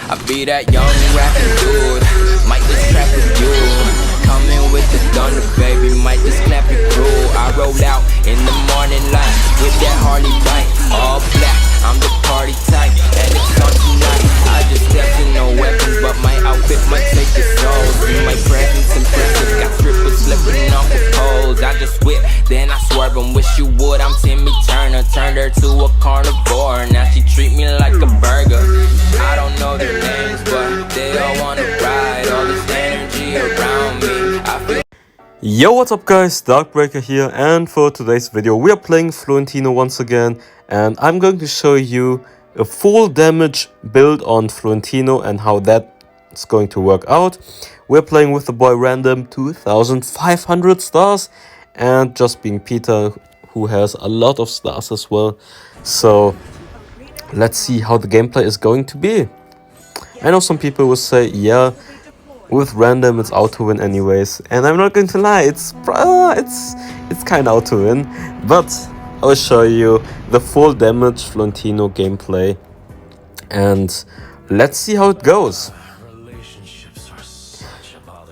I be that young rapping dude, might just trap with you. Coming with the thunder, baby, might just clap your crew. I rolled out in the morning light with that Harley bike, all black. I'm the party type, and it's on tonight. I just stepped in no weapons, but my outfit might take your soul. See my presence impressive, got strippers slipping off the poles. I just whip, then I swerve and wish you would. I'm Timmy Turner, turned her to a carnivore. Now she treat me like a burger. I don't know their names, but they all wanna ride. All this energy around me, I feel. Yo, what's up guys, Darkbreaker here, and for today's video we are playing Florentino once again, and I'm going to show you a full damage build on Florentino and how that's going to work out. We're playing with the boy random 2500 stars, and just being Peter, who has a lot of stars as well. So let's see how the gameplay is going to be. I know some people will say, yeah, with random it's auto win anyways, and I'm not going to lie, it's kind of auto win, but I'll show you the full damage Florentino gameplay and let's see how it goes.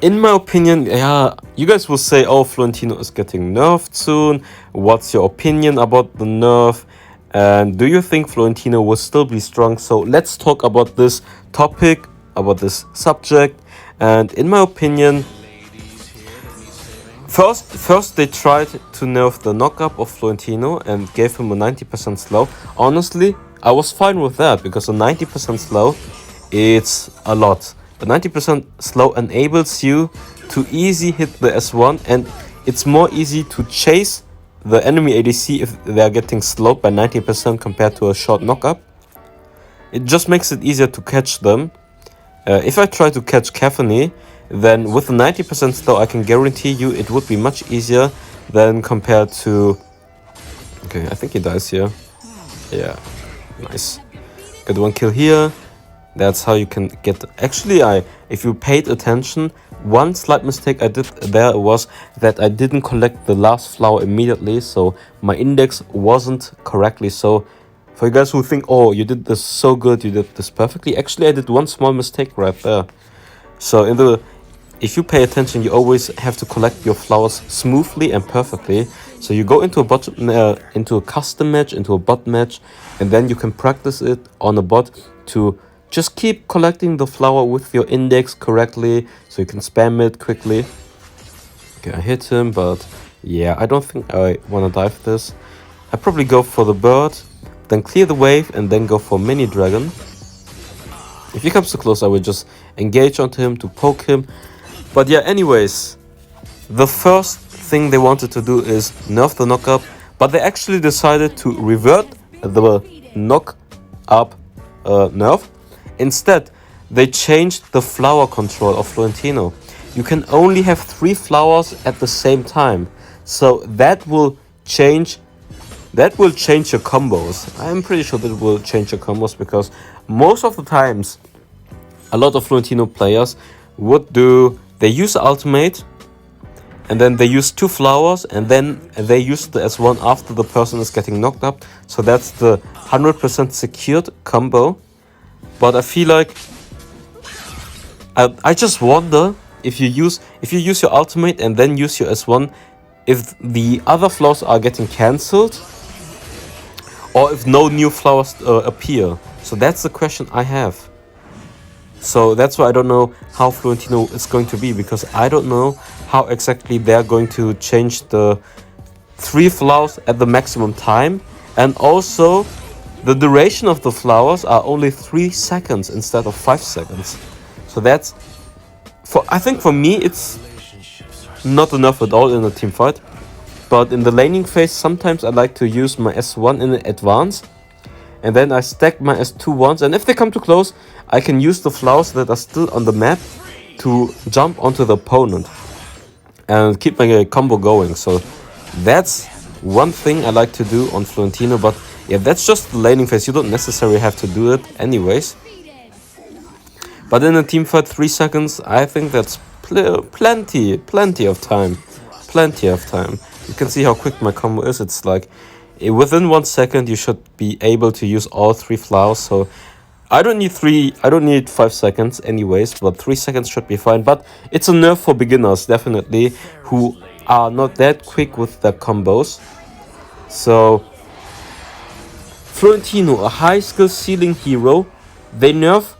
In my opinion, yeah, you guys will say, oh, Florentino is getting nerfed soon. What's your opinion about the nerf? And do you think Florentino will still be strong? So let's talk about this topic, about this subject. And in my opinion, first they tried to nerf the knockup of Florentino and gave him a 90% slow. Honestly, I was fine with that because a 90% slow, it's a lot. The 90% slow enables you to easy hit the S1, and it's more easy to chase the enemy ADC if they are getting slowed by 90% compared to a short knockup. It just makes it easier to catch them. If I try to catch Caffany, then with a 90% slow, I can guarantee you it would be much easier than compared to... Okay, I think he dies here. Yeah, nice. Got one kill here. That's how you can get... Actually, if you paid attention, one slight mistake I did there was that I didn't collect the last flower immediately, so my index wasn't correctly. So for you guys who think, oh, you did this so good, you did this perfectly, actually I did one small mistake right there. So if you pay attention, you always have to collect your flowers smoothly and perfectly. So you go into a custom match, into a bot match, and then you can practice it on a bot to just keep collecting the flower with your index correctly, so you can spam it quickly. Okay, I hit him, but yeah, I don't think I want to dive this. I probably go for the bird, then clear the wave, and then go for mini dragon. If he comes too close, I will just engage onto him to poke him. But yeah, anyways, the first thing they wanted to do is nerf the knock up, but they actually decided to revert the knock up nerf. Instead, they changed the flower control of Florentino. You can only have 3 flowers at the same time, so that will change your combos. I'm pretty sure that will change your combos, because most of the times a lot of Florentino players they use ultimate and then they use 2 flowers and then they use the S1 after the person is getting knocked up. So that's the 100% secured combo. But I feel like I just wonder if you use your ultimate and then use your S1, if the other flowers are getting cancelled, or if no new flowers appear. So that's the question I have. So that's why I don't know how Florentino is going to be, because I don't know how exactly they're going to change the 3 flowers at the maximum time, and also the duration of the flowers are only 3 seconds instead of 5 seconds. So that's I think for me it's not enough at all in a team fight. But in the laning phase, sometimes I like to use my S1 in advance, and then I stack my S2 once, and if they come too close, I can use the flowers that are still on the map to jump onto the opponent and keep my combo going. So that's one thing I like to do on Florentino, but yeah, that's just the laning phase. You don't necessarily have to do it anyways. But in a team fight, 3 seconds, I think that's plenty of time. Plenty of time. You can see how quick my combo is. It's like within 1 second you should be able to use all 3 flowers. So I don't need 5 seconds anyways, but 3 seconds should be fine. But it's a nerf for beginners, definitely, who are not that quick with their combos. So Florentino, a high skill ceiling hero, they nerf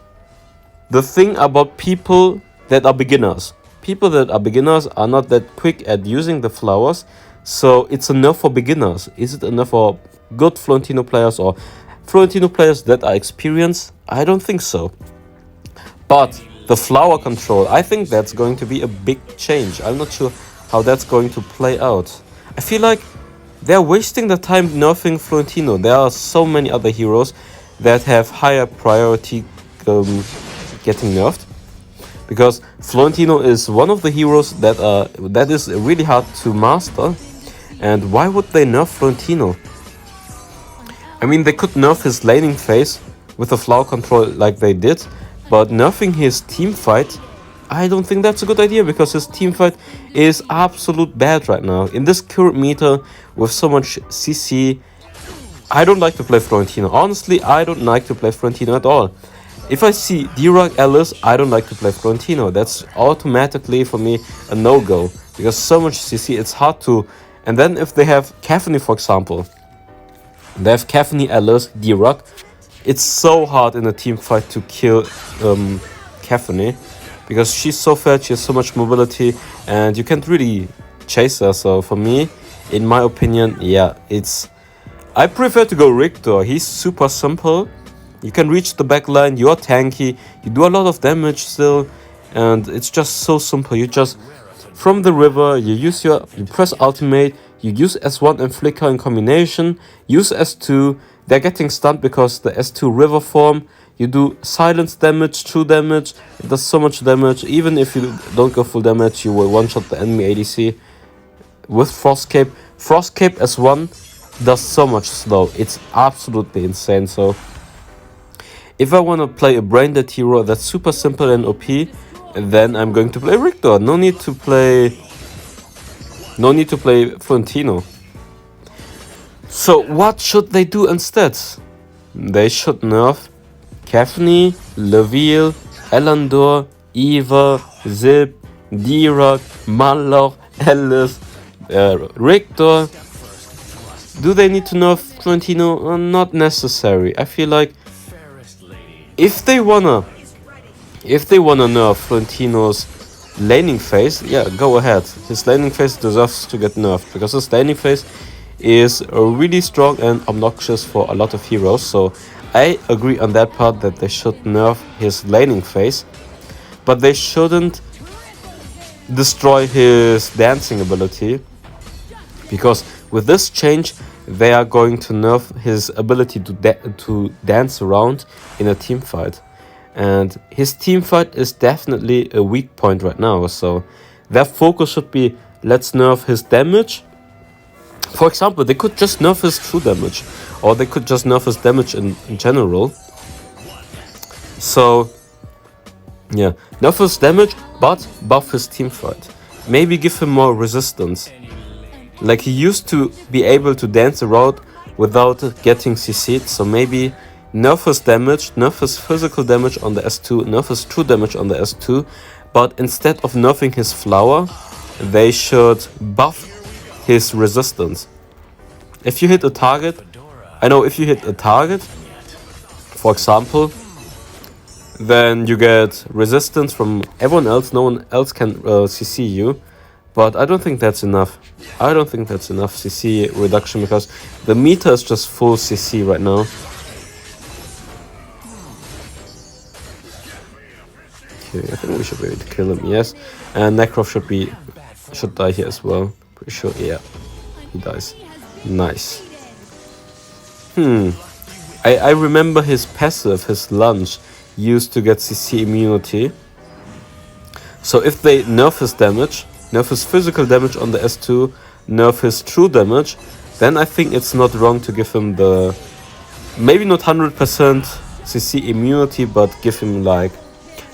the thing about people that are beginners. People that are beginners are not that quick at using the flowers, so it's a nerf for beginners. Is it a nerf for good Florentino players or Florentino players that are experienced? I don't think so. But the flower control, I think that's going to be a big change. I'm not sure how that's going to play out. I feel like they're wasting the time nerfing Florentino. There are so many other heroes that have higher priority getting nerfed, because Florentino is one of the heroes that is really hard to master. And why would they nerf Florentino? I mean, they could nerf his laning phase with the flower control like they did, but nerfing his team fight, I don't think that's a good idea, because his team fight is absolute bad right now. In this current meta with so much CC, I don't like to play Florentino. Honestly, I don't like to play Florentino at all. If I see D-Rock Alice, I don't like to play Florentino. That's automatically for me a no-go, because so much CC, it's hard to. And then if they have Caffney, for example, they have Caffney, Alice, D-Rock, it's so hard in a team fight to kill Caffney, because she's so fast, she has so much mobility, and you can't really chase her. So for me, in my opinion, yeah, I prefer to go Richter. He's super simple. You can reach the backline, you're tanky, you do a lot of damage still, and it's just so simple. You just, from the river, you press ultimate, you use S1 and Flicker in combination, use S2, they're getting stunned because the S2 river form, you do silence damage, true damage, it does so much damage. Even if you don't go full damage, you will one-shot the enemy ADC. With Frost Cape S1 does so much slow, it's absolutely insane. So if I want to play a brain-dead hero that's super simple and OP, then I'm going to play Richter. No need to play Florentino. So what should they do instead? They should nerf Caffney, Leville, Elandor, Eva, Zip, D-Rock, Malloch, Alice, Richter. Do they need to nerf Florentino? Not necessary. I feel like if they wanna nerf Florentino's laning phase, yeah, go ahead. His laning phase deserves to get nerfed, because his laning phase is really strong and obnoxious for a lot of heroes. So I agree on that part that they should nerf his laning phase, but they shouldn't destroy his dancing ability, because with this change they are going to nerf his ability to dance around in a team fight. And his team fight is definitely a weak point right now, so their focus should be, let's nerf his damage. For example, they could just nerf his true damage, or they could just nerf his damage in general. So yeah, nerf his damage, but buff his team fight. Maybe give him more resistance. Like, he used to be able to dance around without getting CC'd, so maybe nerf his damage, nerf his physical damage on the S2, nerf his true damage on the S2, but instead of nerfing his flower, they should buff his resistance. If you hit a target, for example, then you get resistance from everyone else, no one else can CC you, but I don't think that's enough. I don't think that's enough CC reduction, because the meta is just full CC right now. Okay, I think we should be able to kill him, yes. And Necrof should die here as well. Pretty sure, yeah. He dies. Nice. I remember his passive, his lunge, used to get CC immunity. So if they nerf his damage, nerf his physical damage on the S2, nerf his true damage, then I think it's not wrong to give him the, maybe not 100% CC immunity, but give him like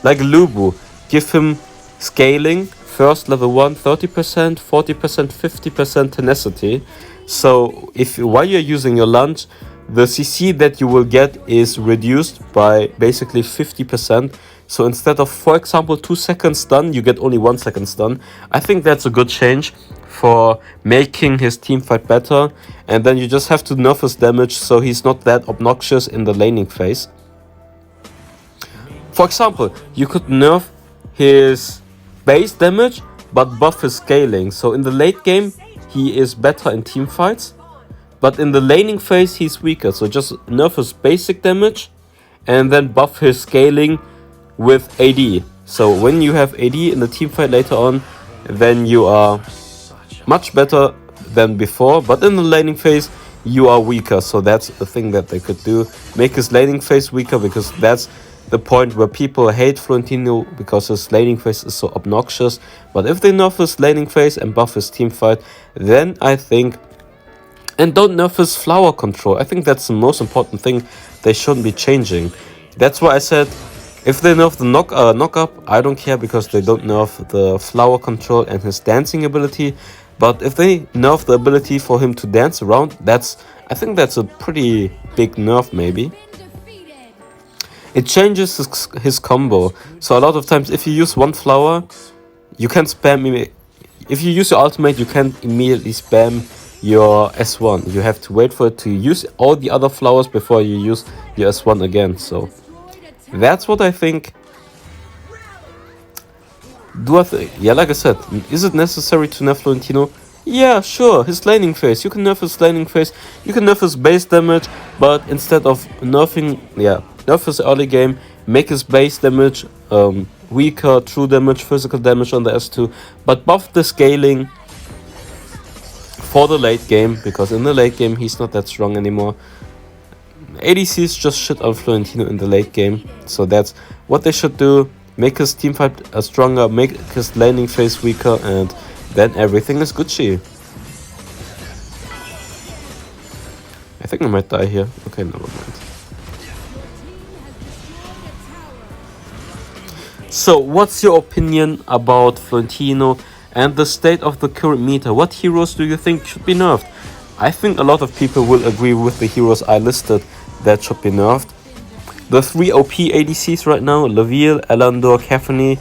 Lubu, give him scaling, first level 1, 30%, 40%, 50% tenacity. So if while you're using your lunge, the CC that you will get is reduced by basically 50%. So instead of, for example, 2 seconds stun, you get only 1 second stun. I think that's a good change for making his teamfight better. And then you just have to nerf his damage so he's not that obnoxious in the laning phase. For example, you could nerf his base damage but buff his scaling. So in the late game, he is better in teamfights. But in the laning phase, he's weaker. So just nerf his basic damage and then buff his scaling with AD. So when you have AD in the teamfight later on, then you are much better than before. But in the laning phase, you are weaker. So that's the thing that they could do. Make his laning phase weaker, because that's the point where people hate Florentino, because his laning phase is so obnoxious. But if they nerf his laning phase and buff his teamfight, then I think... And don't nerf his flower control. I think that's the most important thing they shouldn't be changing. That's why I said, if they nerf the knock up, I don't care, because they don't nerf the flower control and his dancing ability. But if they nerf the ability for him to dance around, I think that's a pretty big nerf maybe. It changes his combo. So a lot of times if you use one flower, you can spam... If you use your ultimate, you can't immediately spam your S1. You have to wait for it to use all the other flowers before you use your S1 again. So that's what I think. Yeah, like I said, is it necessary to nerf Florentino? Yeah, sure, his laning phase. You can nerf his laning phase. You can nerf his base damage, but instead of nerfing, nerf his early game, make his base damage weaker, true damage, physical damage on the S2, but buff the scaling for the late game, because in the late game he's not that strong anymore. ADCs just shit on Florentino in the late game, so that's what they should do. Make his teamfight stronger, make his laning phase weaker, and then everything is Gucci. I think I might die here. Okay, never mind. So, what's your opinion about Florentino and the state of the current meta? What heroes do you think should be nerfed? I think a lot of people will agree with the heroes I listed that should be nerfed. The 3 OP ADCs right now, Laville, Elandor, Caffney,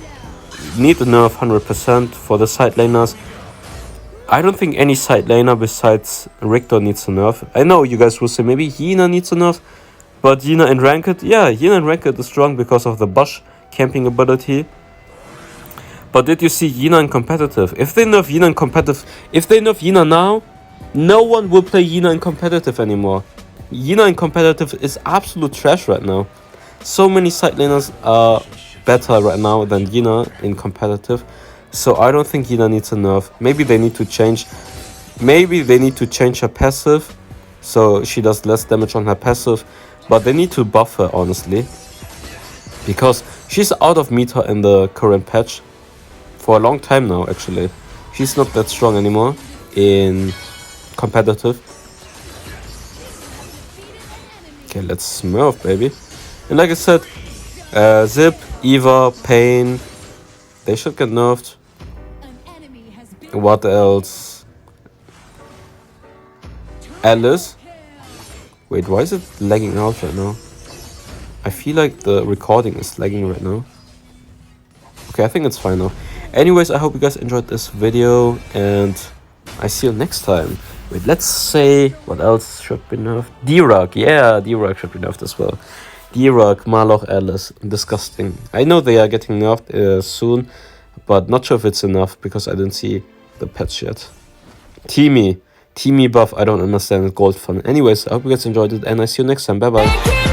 need a nerf 100% for the side laners. I don't think any side laner besides Richter needs a nerf. I know you guys will say maybe Yina needs a nerf, but Yina in Ranked, yeah, Yina in Ranked is strong because of the Bush camping ability. But did you see Yina in competitive? If they nerf Yina in competitive, if they nerf Yina now, no one will play Yina in competitive anymore. Yina in competitive is absolute trash right now. So many side laners are better right now than Yina in competitive. So I don't think Yina needs a nerf. Maybe they need to change. Maybe they need to change her passive, so she does less damage on her passive. But they need to buff her, honestly, because she's out of meta in the current patch for a long time now. Actually, she's not that strong anymore in competitive. Okay, let's Smurf, baby. And like I said, Zip, Eva, Pain, they should get nerfed. What else? Alice. Wait, why is it lagging out right now? I feel like the recording is lagging right now. Okay, I think it's fine now. Anyways, I hope you guys enjoyed this video, and I see you next time. Wait, let's say what else should be nerfed? D-Rock, yeah, D-Rock should be nerfed as well. D-Rock, Maloch, Alice, disgusting. I know they are getting nerfed soon, but not sure if it's enough because I didn't see the patch yet. Teamy buff, I don't understand, gold fun. Anyways, I hope you guys enjoyed it, and I see you next time. Bye bye.